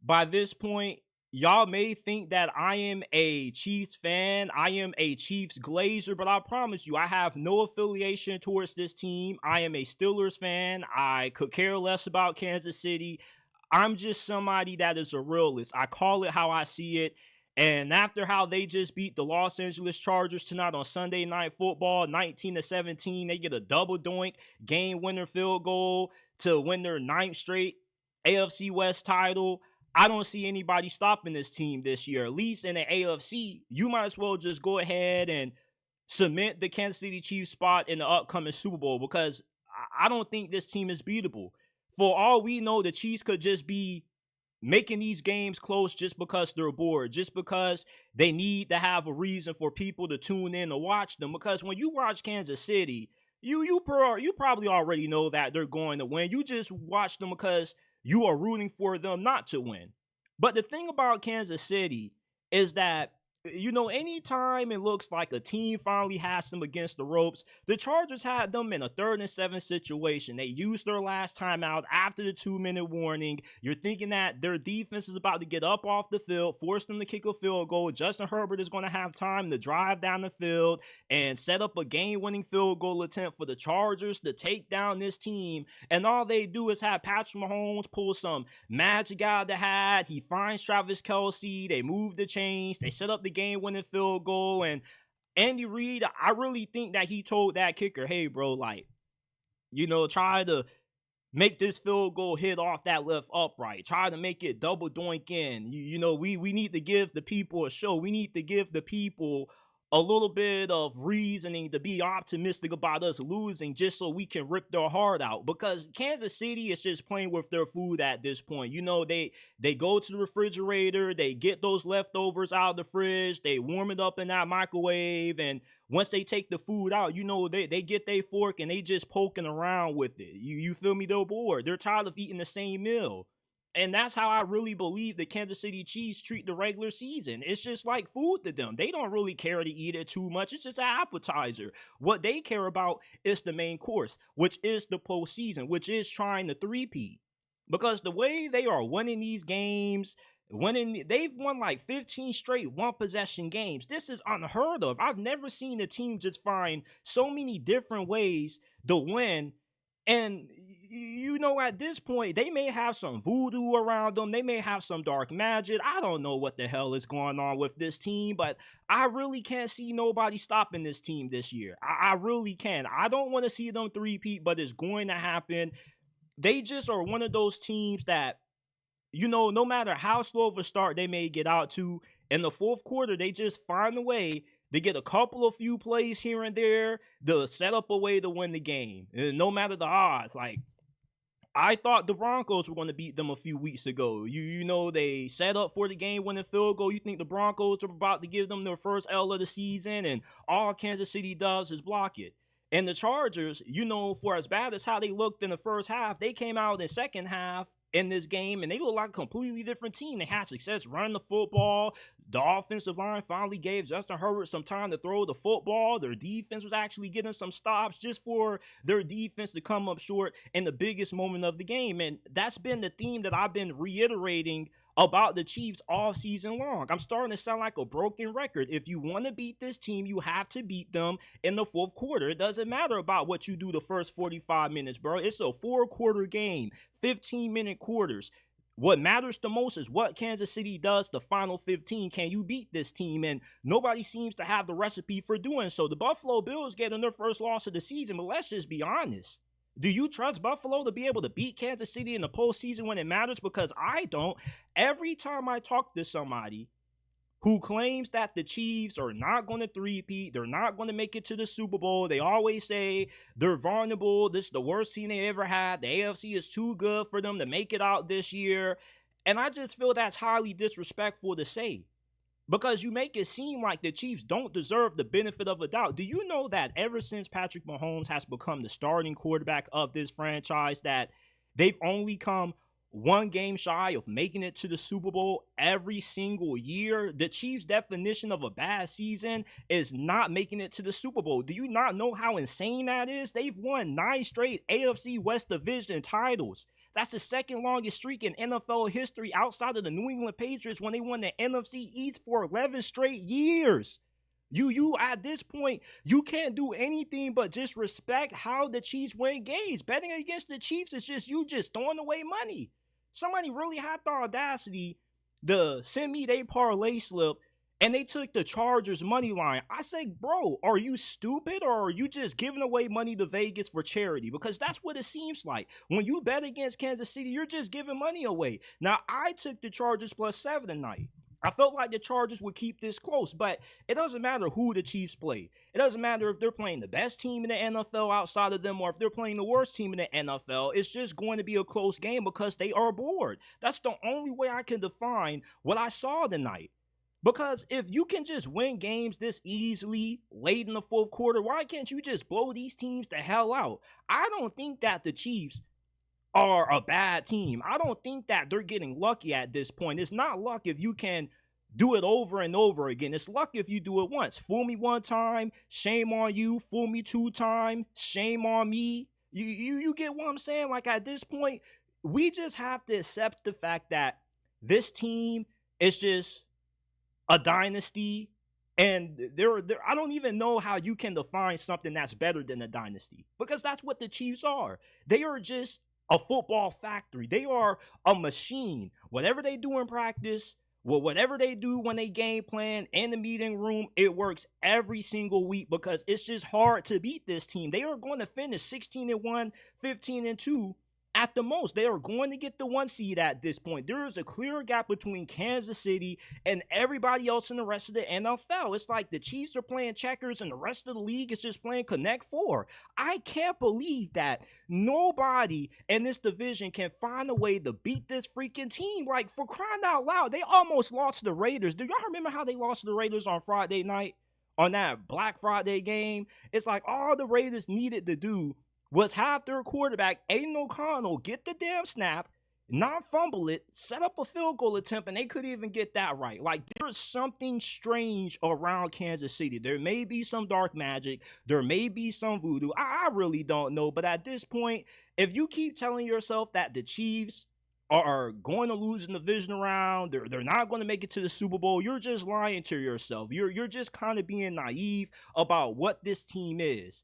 by this point, y'all may think that I am a Chiefs fan. I am a Chiefs glazer, but I promise you, I have no affiliation towards this team. I am a Steelers fan. I could care less about Kansas City. I'm just somebody that is a realist. I call it how I see it. And after how they just beat the Los Angeles Chargers tonight on Sunday Night Football, 19-17, they get a double doink game winner field goal to win their ninth straight AFC West title. I don't see anybody stopping this team this year. At least in the AFC, you might as well just go ahead and cement the Kansas City Chiefs spot in the upcoming Super Bowl, because I don't think this team is beatable. For all we know, the Chiefs could just be making these games close just because they're bored, just because they need to have a reason for people to tune in to watch them. Because when you watch Kansas City, you probably already know that they're going to win. You just watch them because you are rooting for them not to win. But the thing about Kansas City is that, anytime it looks like a team finally has them against the ropes, the Chargers had them in a 3rd and 7 situation. They used their last timeout after the 2-minute warning. You're thinking that their defense is about to get up off the field, force them to kick a field goal. Justin Herbert is going to have time to drive down the field and set up a game-winning field goal attempt for the Chargers to take down this team. And all they do is have Patrick Mahomes pull some magic out of the hat. He finds Travis Kelce. They move the chains. They set up the game-winning field goal. And Andy Reid, I really think that he told that kicker, hey, bro, try to make this field goal hit off that left upright. Try to make it double doink in. We need to give the people a show. We need to give the people a little bit of reasoning to be optimistic about us losing, just so we can rip their heart out. Because Kansas City is just playing with their food at this point. They go to the refrigerator, they get those leftovers out of the fridge, they warm it up in that microwave, and once they take the food out, they get their fork and they just poking around with it. You feel me? They're bored. They're tired of eating the same meal. And that's how I really believe the Kansas City Chiefs treat the regular season. It's just like food to them. They don't really care to eat it too much. It's just an appetizer. What they care about is the main course, which is the postseason, which is trying to three-peat. Because the way they are winning these games, they've won like 15 straight one-possession games. This is unheard of. I've never seen a team just find so many different ways to win. And at this point, they may have some voodoo around them. They may have some dark magic. I don't know what the hell is going on with this team, but I really can't see nobody stopping this team this year. I really can. I don't want to see them three-peat, but it's going to happen. They just are one of those teams that, no matter how slow of a start they may get out to, in the fourth quarter, they just find a way. They get a couple of few plays here and there to set up a way to win the game, no matter the odds. Like, I thought the Broncos were going to beat them a few weeks ago. They set up for the game-winning field goal. You think the Broncos are about to give them their first L of the season, and all Kansas City does is block it. And the Chargers, for as bad as how they looked in the first half, they came out in the second half in this game, and they look like a completely different team. They had success running the football. The offensive line finally gave Justin Herbert some time to throw the football. Their defense was actually getting some stops just for their defense to come up short in the biggest moment of the game. And that's been the theme that I've been reiterating about the Chiefs all season long. I'm starting to sound like a broken record. If you want to beat this team, you have to beat them in the fourth quarter. It doesn't matter about what you do the first 45 minutes, bro. It's a 4-quarter game, 15-minute quarters. What matters the most is what Kansas City does the final 15. Can you beat this team? And nobody seems to have the recipe for doing so. The Buffalo Bills getting their first loss of the season, but let's just be honest. Do you trust Buffalo to be able to beat Kansas City in the postseason when it matters? Because I don't. Every time I talk to somebody who claims that the Chiefs are not going to three-peat, they're not going to make it to the Super Bowl, they always say they're vulnerable, this is the worst team they ever had, the AFC is too good for them to make it out this year. And I just feel that's highly disrespectful to say. Because you make it seem like the Chiefs don't deserve the benefit of a doubt. Do you know that ever since Patrick Mahomes has become the starting quarterback of this franchise, that they've only come one game shy of making it to the Super Bowl every single year? The Chiefs' definition of a bad season is not making it to the Super Bowl. Do you not know how insane that is? They've won 9 straight AFC West Division titles. That's the second longest streak in NFL history outside of the New England Patriots when they won the NFC East for 11 straight years. You at this point, you can't do anything but just respect how the Chiefs win games. Betting against the Chiefs is just you just throwing away money. Somebody really had the audacity to send me their parlay slip and they took the Chargers money line. I say, bro, are you stupid or are you just giving away money to Vegas for charity? Because that's what it seems like. When you bet against Kansas City, you're just giving money away. Now, I took the Chargers +7 tonight. I felt like the Chargers would keep this close, but it doesn't matter who the Chiefs play. It doesn't matter if they're playing the best team in the NFL outside of them or if they're playing the worst team in the NFL. It's just going to be a close game because they are bored. That's the only way I can define what I saw tonight. Because if you can just win games this easily late in the fourth quarter, why can't you just blow these teams the hell out? I don't think that the Chiefs are a bad team. I don't think that they're getting lucky at this point. It's not luck if you can do it over and over again. It's luck if you do it once. Fool me one time, shame on you. Fool me two times, shame on me. You get what I'm saying? Like at this point, we just have to accept the fact that this team is just a dynasty. And I don't even know how you can define something that's better than a dynasty. Because that's what the Chiefs are. They are just a football factory. They are a machine. Whatever they do in practice, whatever they do when they game plan in the meeting room, it works every single week because it's just hard to beat this team. They are going to finish 16-1, 15-2 at the most. They are going to get the 1 seed at this point. There is a clear gap between Kansas City and everybody else in the rest of the NFL. It's like the Chiefs are playing checkers and the rest of the league is just playing Connect Four. I can't believe that nobody in this division can find a way to beat this freaking team. Like, for crying out loud, they almost lost to the Raiders. Do y'all remember how they lost to the Raiders on Friday night? On that Black Friday game? It's like all the Raiders needed to do was have their quarterback, Aiden O'Connell, get the damn snap, not fumble it, set up a field goal attempt, and they couldn't even get that right. Like, there's something strange around Kansas City. There may be some dark magic. There may be some voodoo. I really don't know. But at this point, if you keep telling yourself that the Chiefs are going to lose in the division round, they're not going to make it to the Super Bowl, you're just lying to yourself. You're just kind of being naive about what this team is.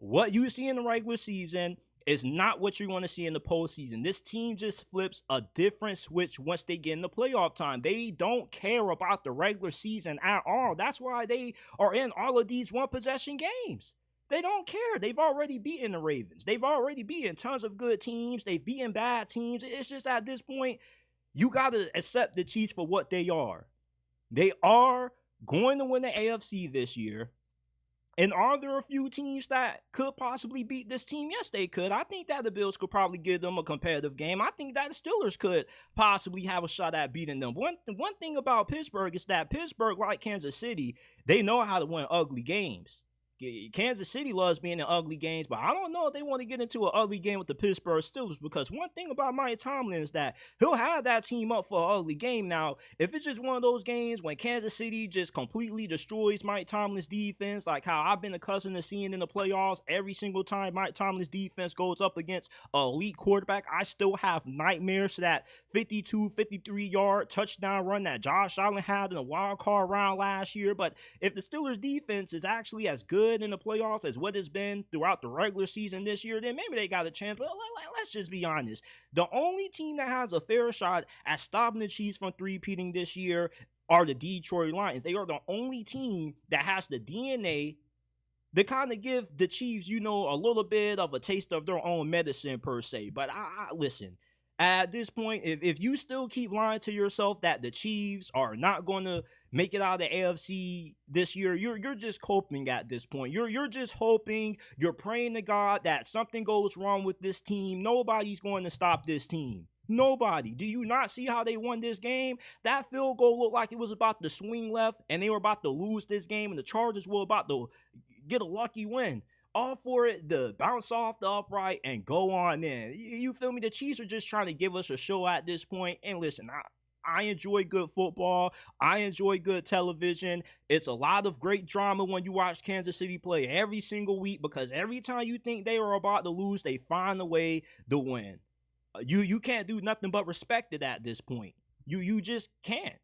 What you see in the regular season is not what you're going to see in the postseason. This team just flips a different switch once they get in the playoff time. They don't care about the regular season at all. That's why they are in all of these one-possession games. They don't care. They've already beaten the Ravens. They've already beaten tons of good teams. They've beaten bad teams. It's just at this point, you got to accept the Chiefs for what they are. They are going to win the AFC this year. And are there a few teams that could possibly beat this team? Yes, they could. I think that the Bills could probably give them a competitive game. I think that the Steelers could possibly have a shot at beating them. One thing about Pittsburgh is that Pittsburgh, like Kansas City, they know how to win ugly games. Kansas City loves being in ugly games, but I don't know if they want to get into an ugly game with the Pittsburgh Steelers, because one thing about Mike Tomlin is that he'll have that team up for an ugly game. Now, if it's just one of those games when Kansas City just completely destroys Mike Tomlin's defense, like how I've been accustomed to seeing in the playoffs, every single time Mike Tomlin's defense goes up against an elite quarterback, I still have nightmares to that 52, 53-yard touchdown run that Josh Allen had in a wild card round last year. But if the Steelers defense is actually as good in the playoffs as what it's been throughout the regular season this year, then maybe they got a chance. But let's just be honest. The only team that has a fair shot at stopping the Chiefs from three-peating this year are the Detroit Lions. They are the only team that has the DNA to kind of give the Chiefs, a little bit of a taste of their own medicine per se. But I listen, at this point, if you still keep lying to yourself that the Chiefs are not going to make it out of the AFC this year, you're just hoping at this point. You're just hoping, you're praying to God that something goes wrong with this team. Nobody's going to stop this team. Nobody. Do you not see how they won this game? That field goal looked like it was about to swing left, and they were about to lose this game, and the Chargers were about to get a lucky win. All for it to bounce off the upright and go on in. You feel me? The Chiefs are just trying to give us a show at this point. And listen, I enjoy good football. I enjoy good television. It's a lot of great drama when you watch Kansas City play every single week, because every time you think they are about to lose, they find a way to win. You can't do nothing but respect it at this point. You just can't.